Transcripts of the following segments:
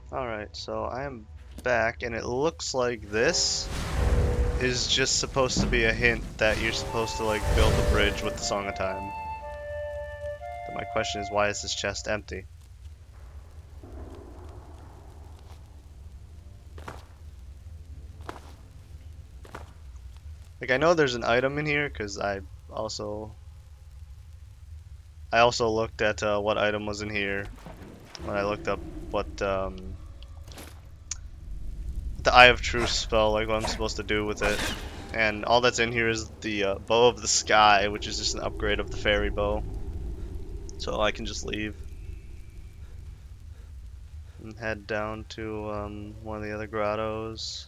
Alright, so I am back, and it looks like this is just supposed to be a hint that you're supposed to, like, build a bridge with the Song of Time. But my question is, why is this chest empty? Like, I know there's an item in here, because also... I also looked at what item was in here when I looked up what the Eye of Truth spell, like what I'm supposed to do with it. And all that's in here is the Bow of the Sky, which is just an upgrade of the fairy bow. So I can just leave and head down to one of the other grottos.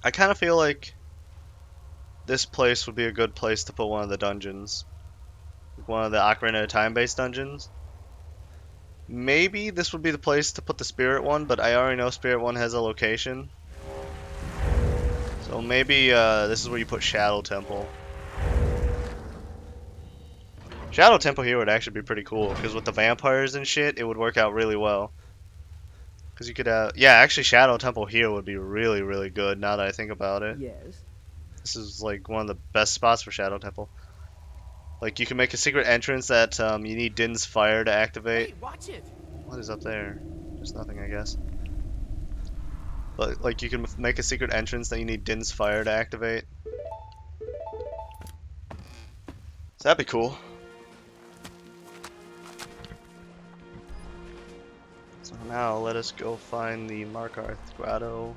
I kind of feel like this place would be a good place to put one of the dungeons. Like one of the Ocarina of Time based dungeons. Maybe this would be the place to put the Spirit one, but I already know Spirit one has a location. So maybe this is where you put Shadow Temple. Shadow Temple here would actually be pretty cool, because with the vampires and shit, it would work out really well. Because you could have... Yeah, actually Shadow Temple here would be really, really good, now that I think about it. Yes. This is like one of the best spots for Shadow Temple. Like you can make a secret entrance that you need Din's Fire to activate. Hey, watch it. What is up there? There's nothing, I guess. But like you can make a secret entrance that you need Din's Fire to activate. So that'd be cool. So now let us go find the Markarth Grotto.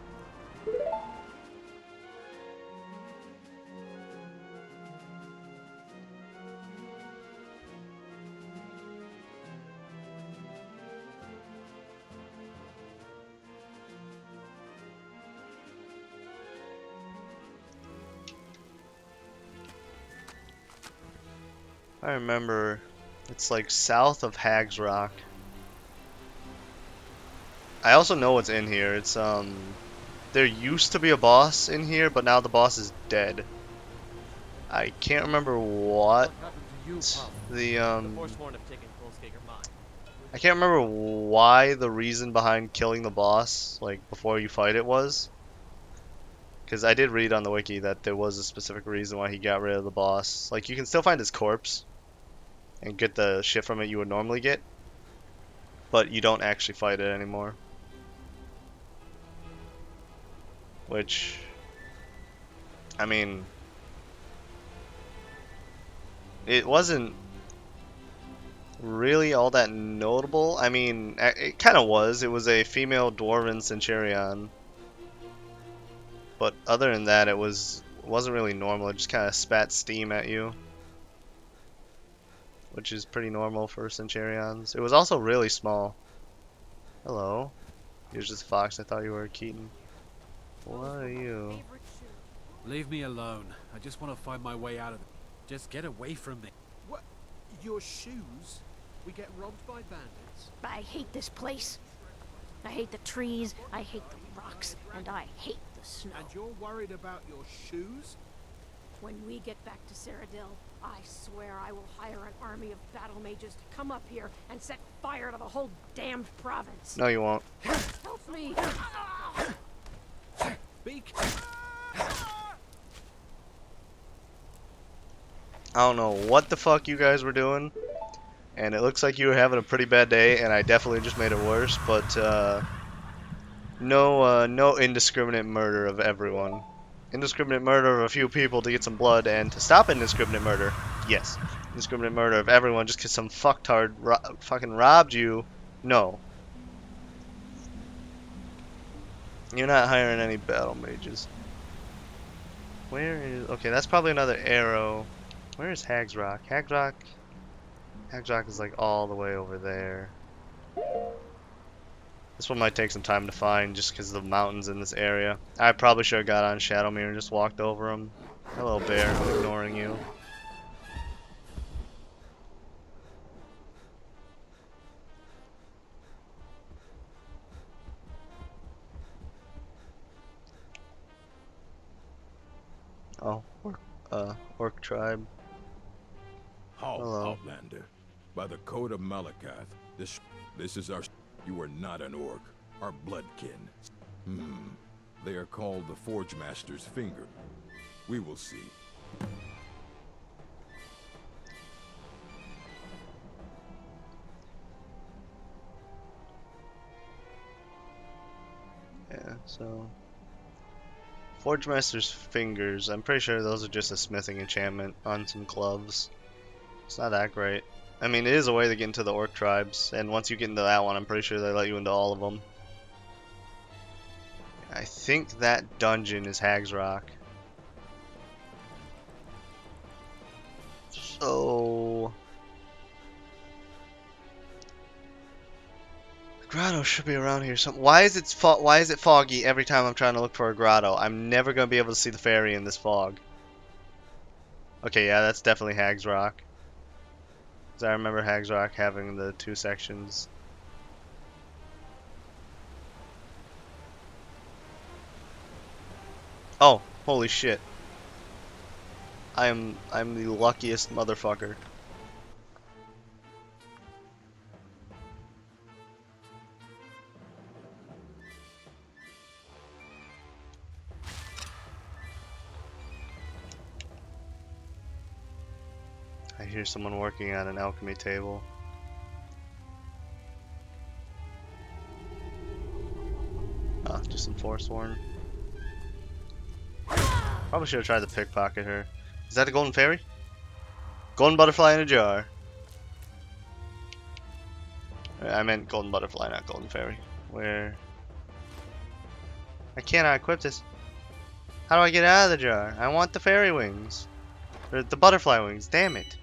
I remember it's like south of Hag's Rock. I also know what's in here. It's there used to be a boss in here, but now the boss is dead. I can't remember what the I can't remember why the reason behind killing the boss like before you fight it was. Because I did read on the wiki that there was a specific reason why he got rid of the boss. Like you can still find his corpse and get the shit from it you would normally get, but you don't actually fight it anymore. Which, I mean, it wasn't really all that notable. I mean, it kind of was. It was a female dwarven centurion, but other than that, it wasn't really normal. It just kind of spat steam at you, which is pretty normal for centurions. It was also really small. Hello, you're just a fox. I thought you were a Keaton. What are you? Leave me alone. I just want to find my way out of it. Just get away from me. What? Your shoes? We get robbed by bandits. I hate this place. I hate the trees, I hate the rocks, and I hate the snow. And you're worried about your shoes? When we get back to Cyrodiil, I swear I will hire an army of battle mages to come up here and set fire to the whole damned province. No, you won't. Help me! Beak. I don't know what the fuck you guys were doing, and it looks like you were having a pretty bad day, and I definitely just made it worse, but no indiscriminate murder of everyone. Indiscriminate murder of a few people to get some blood, and to stop indiscriminate murder, yes. Indiscriminate murder of everyone just because some fucktard fucking robbed you, no. You're not hiring any battle mages. Where is... Okay, that's probably another arrow. Where is Hag's Rock? Hag's Rock is like all the way over there. This one might take some time to find just because of the mountains in this area. I probably should have got on Shadowmere and just walked over them. Hello, bear. I'm ignoring you. Oh, orc tribe. Halt, Hello. Outlander. By the code of Malakath, this is our... You are not an orc. Our bloodkin. They are called the Forge Master's Finger. We will see. Yeah, so Forge Master's Fingers. I'm pretty sure those are just a smithing enchantment on some gloves. It's not that great. I mean, it is a way to get into the orc tribes, and once you get into that one, I'm pretty sure they let you into all of them. I think that dungeon is Hag's Rock. So the grotto should be around here. Why is it foggy every time I'm trying to look for a grotto? I'm never gonna be able to see the fairy in this fog. Okay, yeah, that's definitely Hag's Rock. 'Cause I remember Hag's Rock having the two sections. Oh, holy shit. I'm the luckiest motherfucker. I hear someone working on an alchemy table. Oh, just some Forsworn. Probably should have tried to pickpocket her. Is that a golden fairy? Golden butterfly in a jar. I meant golden butterfly, not golden fairy. Where? I cannot equip this. How do I get out of the jar? I want the fairy wings. Or the butterfly wings, damn it.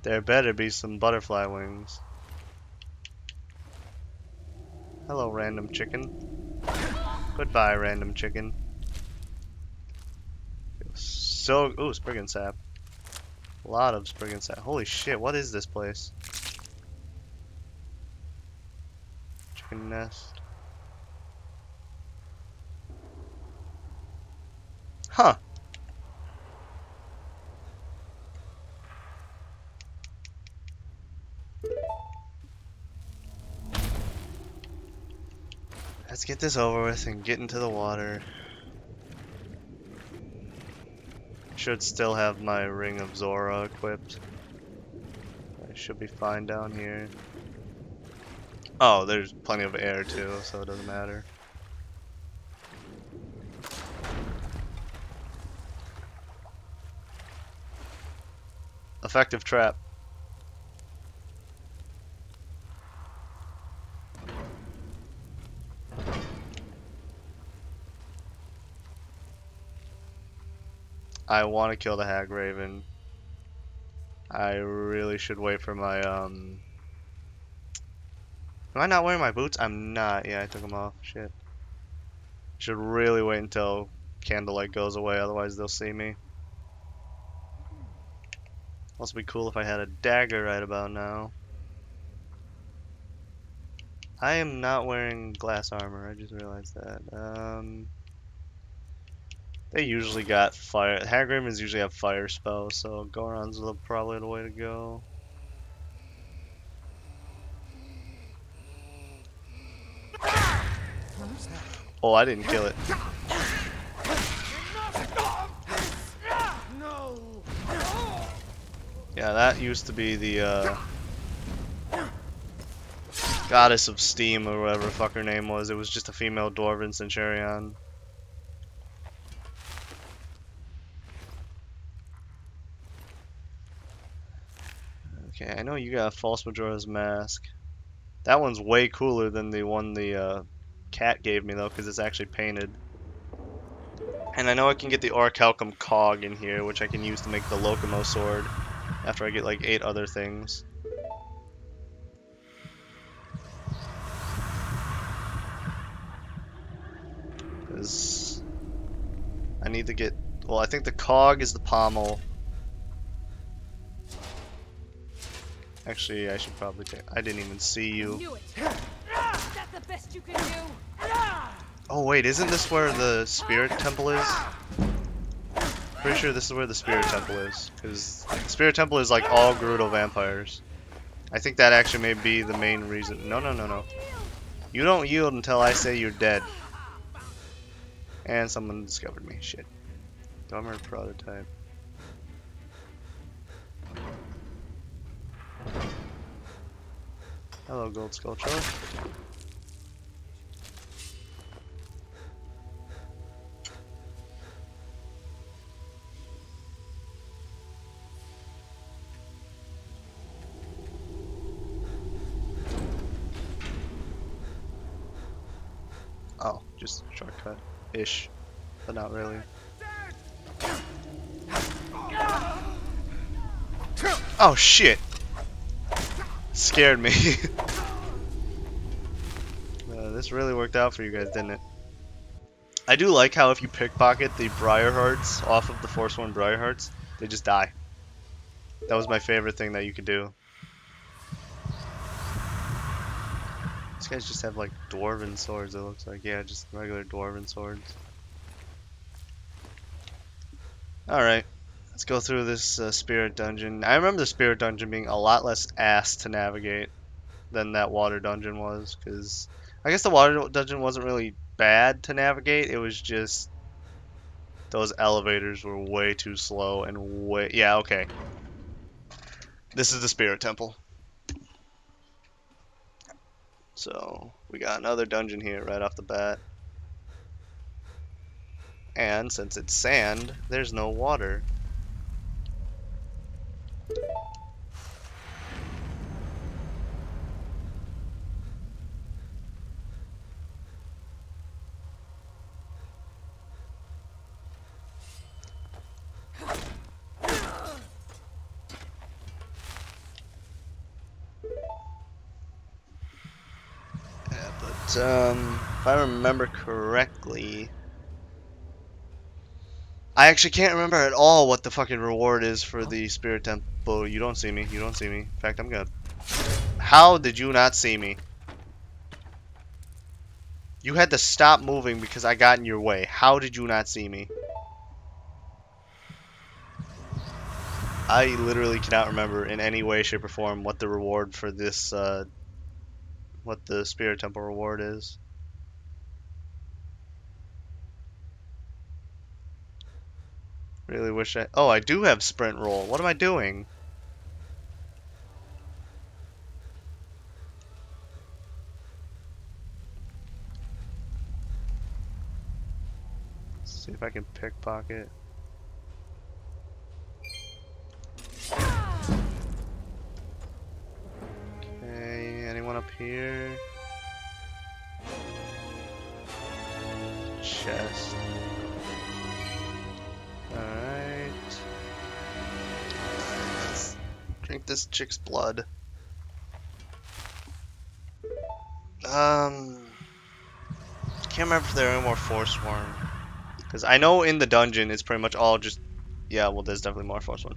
There better be some butterfly wings. Hello, random chicken. Goodbye, random chicken. So, ooh, Spriggan sap. A lot of Spriggan sap. Holy shit, what is this place? Chicken nest. Huh. Let's get this over with and get into the water. Should still have my Ring of Zora equipped. I should be fine down here. Oh, there's plenty of air too, so it doesn't matter. Effective trap. I want to kill the Hag Raven. I really should wait for my Am I not wearing my boots? I'm not. Yeah, I took them off. Shit. Should really wait until candlelight goes away, otherwise they'll see me. Also be cool if I had a dagger right about now. I am not wearing glass armor, I just realized that. They usually got fire. Hag Ravens usually have fire spells, so Goron's probably the way to go. Oh, I didn't kill it. Yeah, that used to be the goddess of steam or whatever the fuck her name was. It was just a female dwarven centurion. Okay, I know you got a False Majora's Mask. That one's way cooler than the one the cat gave me though, because it's actually painted. And I know I can get the Orichalcum cog in here, which I can use to make the Locomo sword after I get like 8 other things. Because I need to get, well, I think the cog is the pommel. Actually, I should probably take, I didn't even see you. Knew it. Is that the best you can do? Oh wait, isn't this where the spirit temple is? Pretty sure this is where the Spirit Temple is, because the Spirit Temple is like all Gerudo vampires. I think that actually may be the main reason. No, no, no, no. You don't yield until I say you're dead. And someone discovered me. Shit. Dumber prototype. Hello, Gold Sculpture. Oh, just shortcut-ish, but not really. Oh shit! Scared me. This really worked out for you guys, didn't it? I do like how if you pickpocket the Briar Hearts off of the Forsworn Briar Hearts, they just die. That was my favorite thing that you could do. These guys just have like dwarven swords, it looks like. Yeah, just regular dwarven swords. Alright, let's go through this spirit dungeon. I remember the spirit dungeon being a lot less ass to navigate than that water dungeon was, because I guess the water dungeon wasn't really bad to navigate, it was just those elevators were way too slow and way... Yeah, okay. This is the spirit temple. So, we got another dungeon here right off the bat. And since it's sand, there's no water. If I remember correctly, I actually can't remember at all what the fucking reward is for the spirit temple. You don't see me. You don't see me. In fact, I'm good. How did you not see me? You had to stop moving because I got in your way. How did you not see me? I literally cannot remember in any way, shape, or form what the reward for this, what the spirit temple reward is. Really wish I... Oh, I do have sprint roll. What am I doing? Let's see if I can pickpocket. Okay, anyone up here? Chest. Alright. Let's drink this chick's blood. Can't remember if there are any more Forsworn. Because I know in the dungeon it's pretty much all just... Yeah, well there's definitely more Forsworn.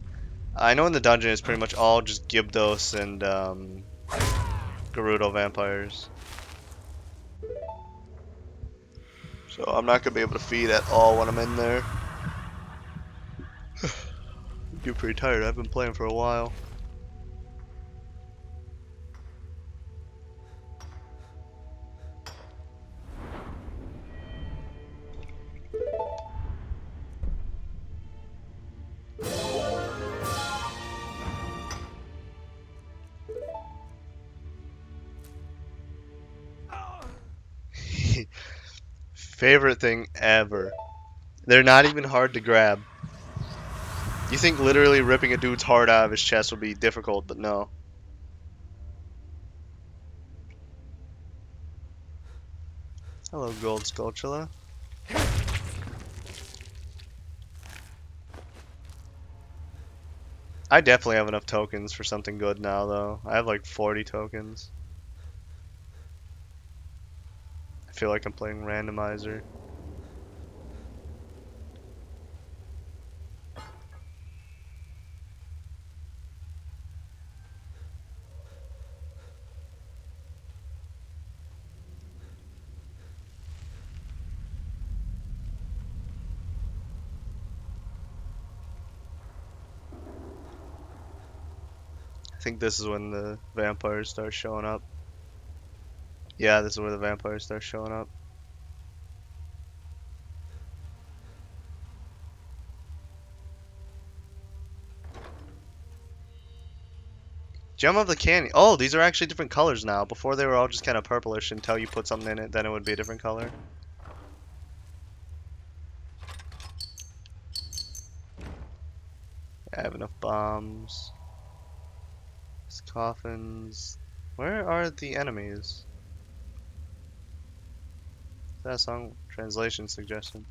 I know in the dungeon it's pretty much all just Gibdos and Gerudo vampires. So I'm not going to be able to feed at all when I'm in there. I'm pretty tired. I've been playing for a while. Favorite thing ever. They're not even hard to grab. You think literally ripping a dude's heart out of his chest would be difficult, but no. Hello, Gold Sculptula. I definitely have enough tokens for something good now, though. I have like 40 tokens. I feel like I'm playing randomizer. think this is when the vampires start showing up. Yeah, this is where the vampires start showing up. Gem of the Canyon. Oh, these are actually different colors now. Before they were all just kind of purplish until you put something in it, then it would be a different color. I have enough bombs. These coffins. Where are the enemies? Is that a song? Translation suggestion.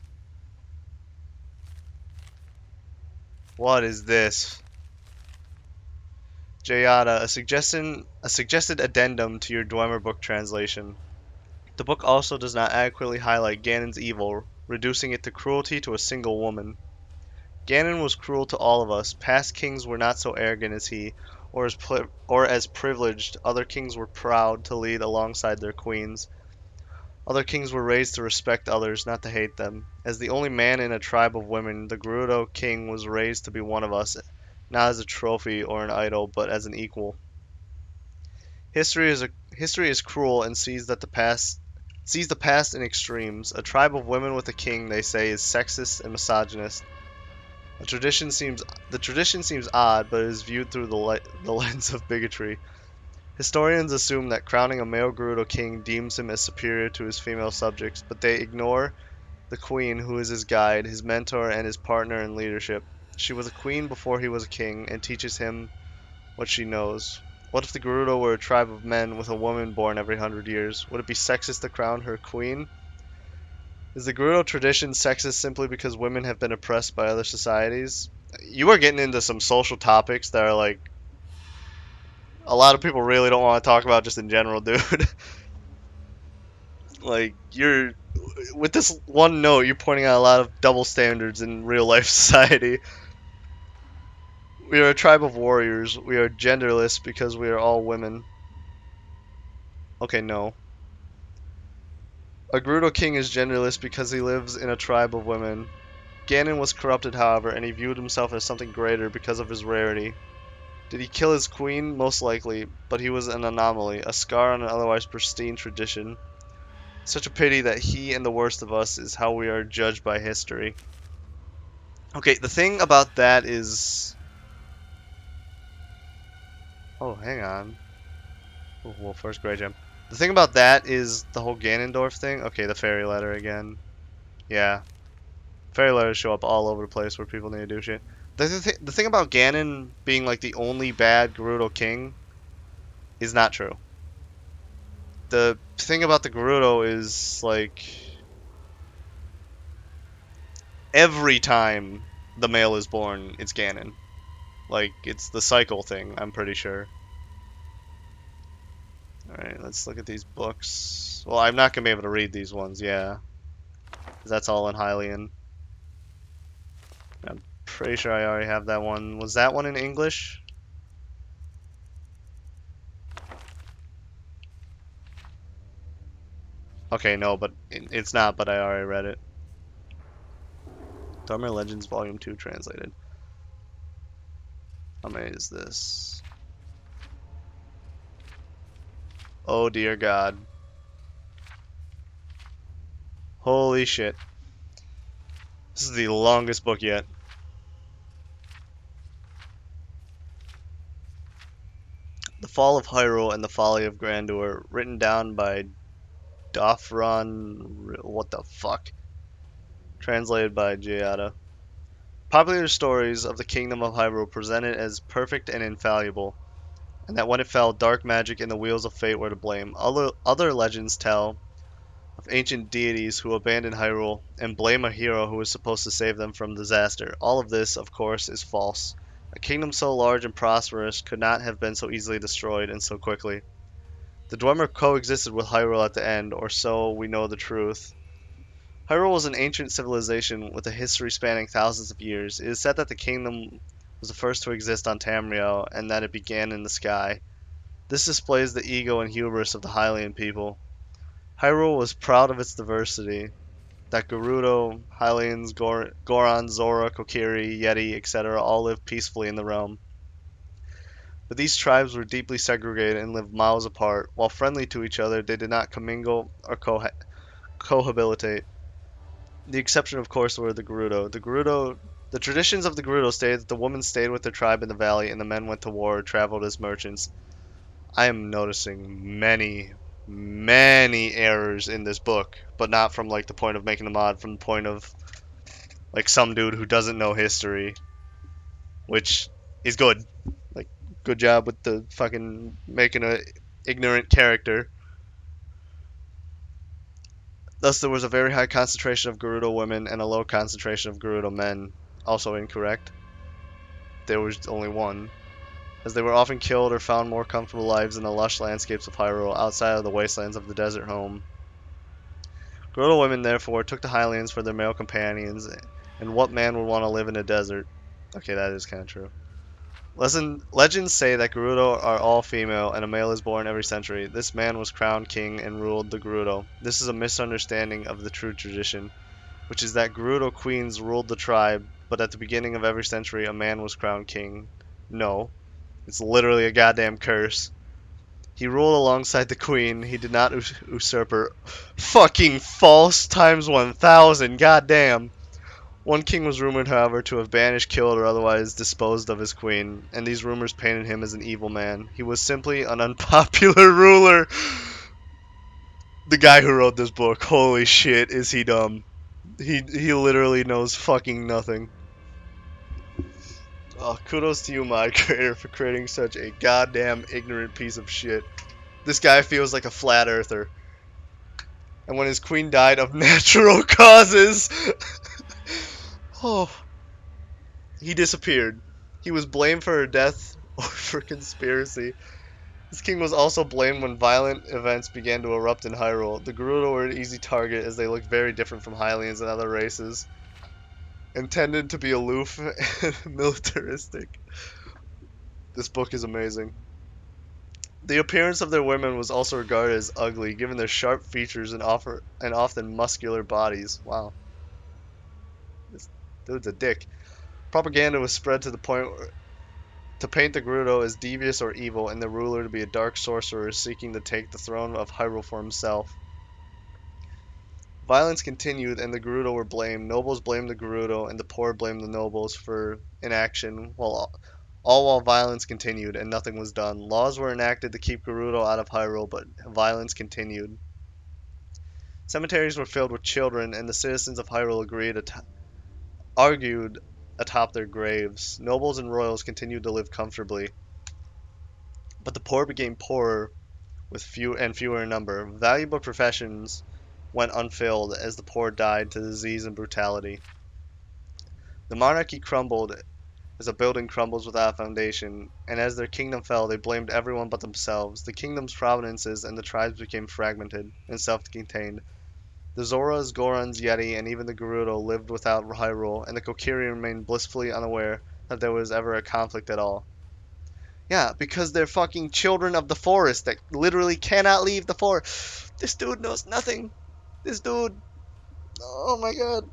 What is this? Jayada, a suggested addendum to your Dwemer book translation. The book also does not adequately highlight Ganon's evil, reducing it to cruelty to a single woman. Ganon was cruel to all of us. Past kings were not so arrogant as he, or as privileged. Other kings were proud to lead alongside their queens. Other kings were raised to respect others, not to hate them. As the only man in a tribe of women, the Gerudo king was raised to be one of us, not as a trophy or an idol, but as an equal. History is cruel and sees the past in extremes. A tribe of women with a king, they say, is sexist and misogynist. The tradition seems odd, but it is viewed through the lens of bigotry. Historians assume that crowning a male Gerudo king deems him as superior to his female subjects, but they ignore the queen, who is his guide, his mentor, and his partner in leadership. She was a queen before he was a king, and teaches him what she knows. What if the Gerudo were a tribe of men with a woman born every 100 years? Would it be sexist to crown her queen? Is the Gerudo tradition sexist simply because women have been oppressed by other societies? You are getting into some social topics that are like a lot of people really don't want to talk about just in general, dude. Like, you're with this one note, you're pointing out a lot of double standards in real life society. We are a tribe of warriors. We are genderless because we are all women. Okay, no. A Gerudo king is genderless because he lives in a tribe of women. Ganon was corrupted, however, and he viewed himself as something greater because of his rarity. Did he kill his queen? Most likely, but he was an anomaly, a scar on an otherwise pristine tradition. Such a pity that he and the worst of us is how we are judged by history. Okay, the thing about that is... Oh, hang on. Oh, well, first Grey Gem. The thing about that is the whole Ganondorf thing. Okay, the fairy letter again. Yeah. Fairy letters show up all over the place where people need to do shit. The thing about Ganon being like the only bad Gerudo king is not true. The thing about the Gerudo is like every time the male is born, it's Ganon. Like, it's the cycle thing, I'm pretty sure. Alright, let's look at these books. Well, I'm not going to be able to read these ones, yeah. 'Cause that's all in Hylian. I'm pretty sure I already have that one. Was that one in English? Okay, no, but it's not, but I already read it. Dharma Legends Volume 2 translated. How many is this? Oh dear God. Holy shit. This is the longest book yet. The Fall of Hyrule and the Folly of Grandeur, written down by Dofron... What the fuck? Translated by Jayada. Popular stories of the Kingdom of Hyrule presented as perfect and infallible, and that when it fell, dark magic and the wheels of fate were to blame. Other legends tell of ancient deities who abandoned Hyrule and blame a hero who was supposed to save them from disaster. All of this, of course, is false. A kingdom so large and prosperous could not have been so easily destroyed and so quickly. The Dwemer coexisted with Hyrule at the end, or so we know the truth. Hyrule was an ancient civilization with a history spanning thousands of years. It is said that the kingdom was the first to exist on Tamriel, and that it began in the sky. This displays the ego and hubris of the Hylian people. Hyrule was proud of its diversity, that Gerudo, Hylians, Goron, Zora, Kokiri, Yeti, etc. all lived peacefully in the realm. But these tribes were deeply segregated and lived miles apart. While friendly to each other, they did not commingle or cohabitate. The exception, of course, were the Gerudo. The traditions of the Gerudo stated that the women stayed with their tribe in the valley and the men went to war or traveled as merchants. I am noticing many errors in this book, but not from like the point of making the mod, from the point of like some dude who doesn't know history, which is good. Like, good job with the fucking making a ignorant character. Thus, there was a very high concentration of Gerudo women and a low concentration of Gerudo men. Also incorrect. There was only one, as they were often killed or found more comfortable lives in the lush landscapes of Hyrule outside of the wastelands of the desert home. Gerudo women, therefore, took the Hylians for their male companions, and what man would want to live in a desert? Okay, that is kind of true. Legends say that Gerudo are all female, and a male is born every century. This man was crowned king and ruled the Gerudo. This is a misunderstanding of the true tradition, which is that Gerudo queens ruled the tribe, but at the beginning of every century, a man was crowned king. No, it's literally a goddamn curse. He ruled alongside the queen. He did not usurp her. Fucking false times 1,000. Goddamn. One king was rumored, however, to have banished, killed, or otherwise disposed of his queen, and these rumors painted him as an evil man. He was simply an unpopular ruler. The guy who wrote this book, holy shit, is he dumb. He literally knows fucking nothing. Oh, kudos to you, my creator, for creating such a goddamn ignorant piece of shit. This guy feels like a flat earther. And when his queen died of natural causes, oh, he disappeared. He was blamed for her death or for conspiracy. This king was also blamed when violent events began to erupt in Hyrule. The Gerudo were an easy target as they looked very different from Hylians and other races, and tended to be aloof and militaristic. This book is amazing. The appearance of their women was also regarded as ugly, given their sharp features and often muscular bodies. Wow. This dude's a dick. Propaganda was spread to the point to paint the Gerudo as devious or evil, and the ruler to be a dark sorcerer seeking to take the throne of Hyrule for himself. Violence continued, and the Gerudo were blamed. Nobles blamed the Gerudo, and the poor blamed the nobles for inaction, all while violence continued, and nothing was done. Laws were enacted to keep Gerudo out of Hyrule, but violence continued. Cemeteries were filled with children, and the citizens of Hyrule argued atop their graves. Nobles and royals continued to live comfortably, but the poor became poorer with fewer in number. Valuable professions went unfilled as the poor died to disease and brutality. The monarchy crumbled as a building crumbles without a foundation, and as their kingdom fell, they blamed everyone but themselves. The kingdom's provinces and the tribes became fragmented and self-contained. The Zoras, Gorons, Yeti, and even the Gerudo lived without Hyrule, and the Kokiri remained blissfully unaware that there was ever a conflict at all. Yeah, because they're fucking children of the forest that literally cannot leave the forest. This dude knows nothing. This dude, oh my god.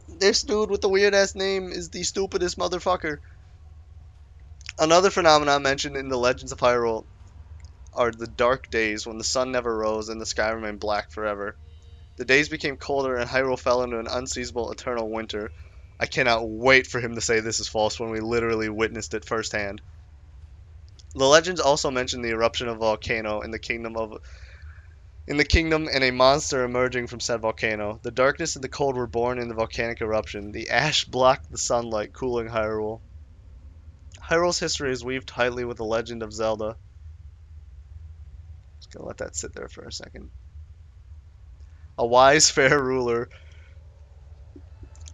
This dude with the weird ass name is the stupidest motherfucker. Another phenomenon mentioned in the Legends of Hyrule are the dark days when the sun never rose and the sky remained black forever. The days became colder and Hyrule fell into an unseasonable eternal winter. I cannot wait for him to say this is false when we literally witnessed it firsthand. The legends also mention the eruption of a volcano in the kingdom and a monster emerging from said volcano. The darkness and the cold were born in the volcanic eruption. The ash blocked the sunlight, cooling Hyrule. Hyrule's history is weaved tightly with the legend of Zelda. Just gonna let that sit there for a second. A wise, fair ruler,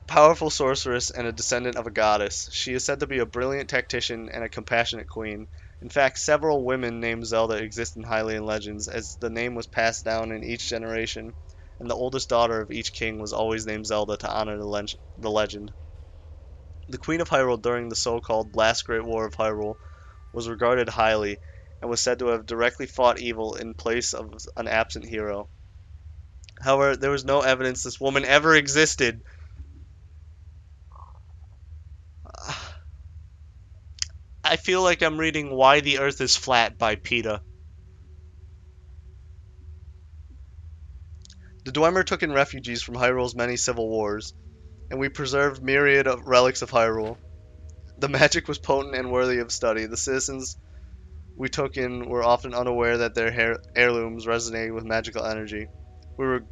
powerful sorceress, and a descendant of a goddess. She is said to be a brilliant tactician and a compassionate queen. In fact, several women named Zelda exist in Hylian legends, as the name was passed down in each generation, and the oldest daughter of each king was always named Zelda to honor the legend. The Queen of Hyrule during the so-called Last Great War of Hyrule was regarded highly, and was said to have directly fought evil in place of an absent hero. However, there was no evidence this woman ever existed. I feel like I'm reading Why the Earth is Flat by PETA. The Dwemer took in refugees from Hyrule's many civil wars, and we preserved myriad of relics of Hyrule. The magic was potent and worthy of study. The citizens we took in were often unaware that their heirlooms resonated with magical energy. We were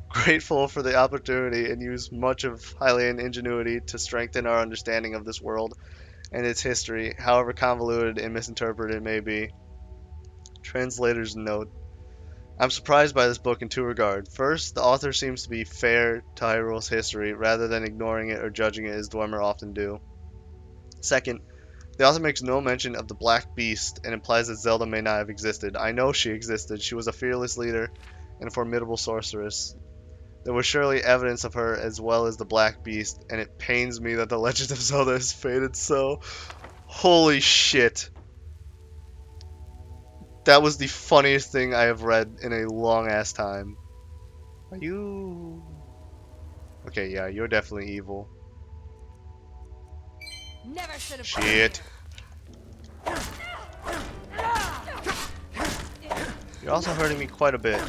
grateful for the opportunity and used much of Hylian ingenuity to strengthen our understanding of this world and its history, however convoluted and misinterpreted it may be. Translator's note. I'm surprised by this book in two regards. First, the author seems to be fair to Hyrule's history, rather than ignoring it or judging it as Dwemer often do. Second, the author makes no mention of the Black Beast and implies that Zelda may not have existed. I know she existed. She was a fearless leader and a formidable sorceress. There was surely evidence of her as well as the Black Beast, and it pains me that the Legend of Zelda has faded so. Holy shit. That was the funniest thing I have read in a long ass time. Are you... Okay, yeah, you're definitely evil. Never should have. Shit. You're also hurting me quite a bit.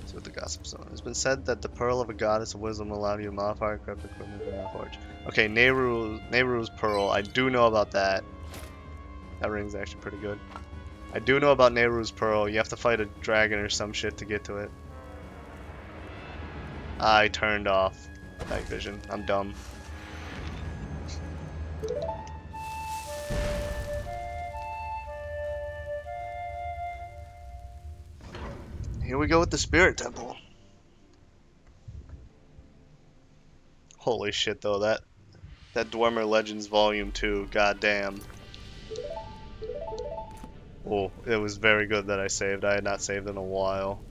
So with the gossip zone. It's been said that the pearl of a goddess of wisdom allowed you to modify or corrupt equipment in the forge. Okay, Nehru's pearl. I do know about that. That ring's actually pretty good. I do know about Nehru's pearl. You have to fight a dragon or some shit to get to it. I turned off night vision. I'm dumb. Here we go with the Spirit Temple. Holy shit though, that Dwemer Legends Volume 2, goddamn. Oh, it was very good that I saved. I had not saved in a while.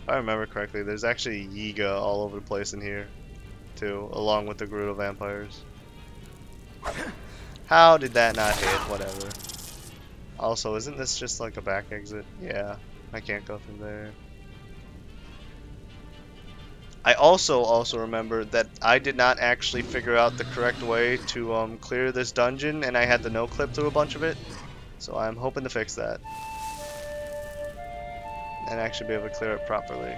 If I remember correctly, there's actually Yiga all over the place in here, too, along with the Gerudo vampires. How did that not hit? Whatever. Also, isn't this just like a back exit? Yeah, I can't go through there. I also remember that I did not actually figure out the correct way to clear this dungeon, and I had to no-clip through a bunch of it. So I'm hoping to fix that. And actually be able to clear it properly.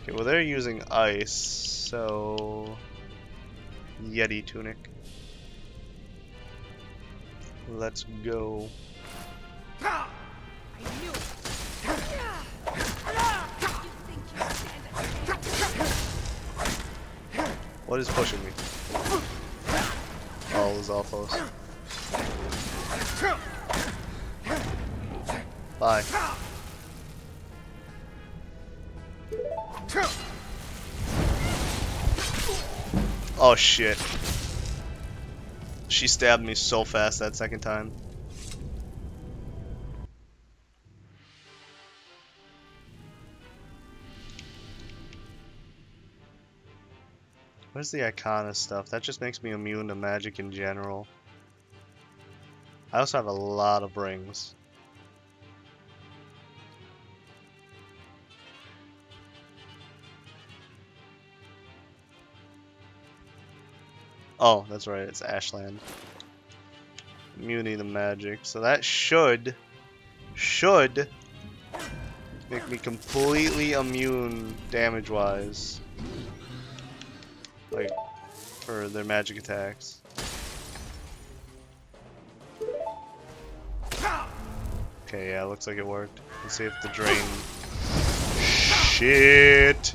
Okay, well they're using ice, so... Yeti tunic. Let's go. I knew it. What is pushing me? Oh, Zalfos. Bye. Oh shit. She stabbed me so fast that second time. Where's the Icona stuff? That just makes me immune to magic in general. I also have a lot of rings. Oh, that's right, it's Ashland. Immunity to magic. So that should make me completely immune damage-wise. Like, for their magic attacks. Okay, yeah, looks like it worked. Let's see if the drain... Shit!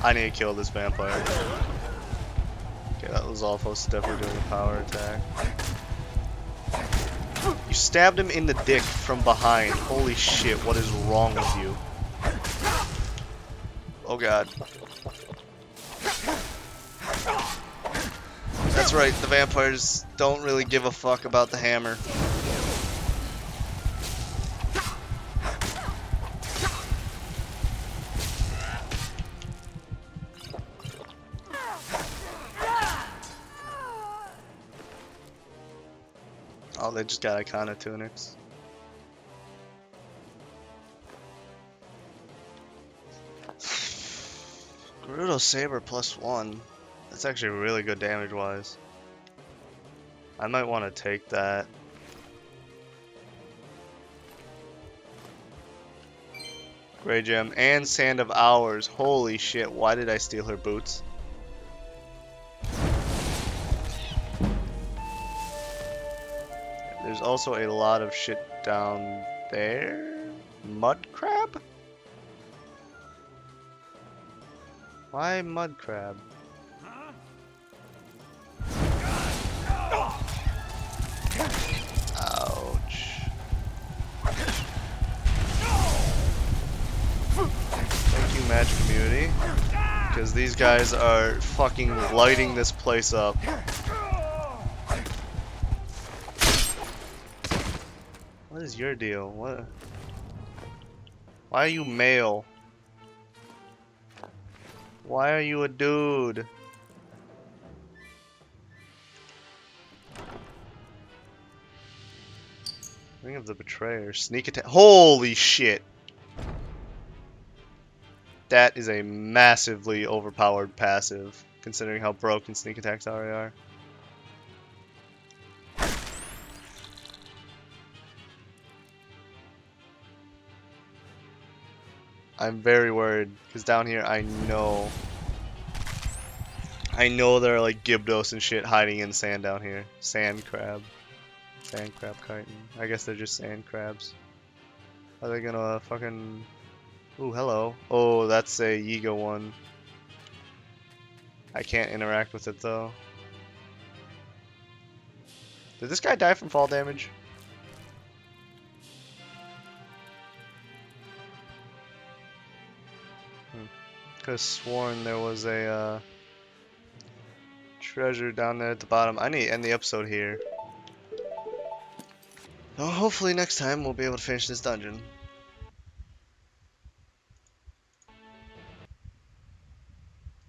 I need to kill this vampire. Okay, that was Alphonse definitely doing a power attack. You stabbed him in the dick from behind. Holy shit, what is wrong with you? Oh god. That's right, the vampires don't really give a fuck about the hammer. Oh, they just got Icona tunics. Gerudo Saber +1. That's actually really good damage-wise. I might want to take that. Grey Gem and Sand of Hours. Holy shit, why did I steal her boots? There's also a lot of shit down there. Mud crab? Why mud crab? Ouch. Thank you, Match Community. Because these guys are fucking lighting this place up. What is your deal? What? Why are you male? Why are you a dude? Ring of the Betrayer. Sneak attack. Holy shit! That is a massively overpowered passive, considering how broken sneak attacks already are. I'm very worried, because down here I know there are like Gibdos and shit hiding in sand down here. Sand crab. Sand crab chitin. I guess they're just sand crabs. Are they gonna fucking... Ooh, hello. Oh, that's a Yiga one. I can't interact with it though. Did this guy die from fall damage? Could have sworn there was a treasure down there at the bottom. I need to end the episode here. Well, hopefully next time we'll be able to finish this dungeon.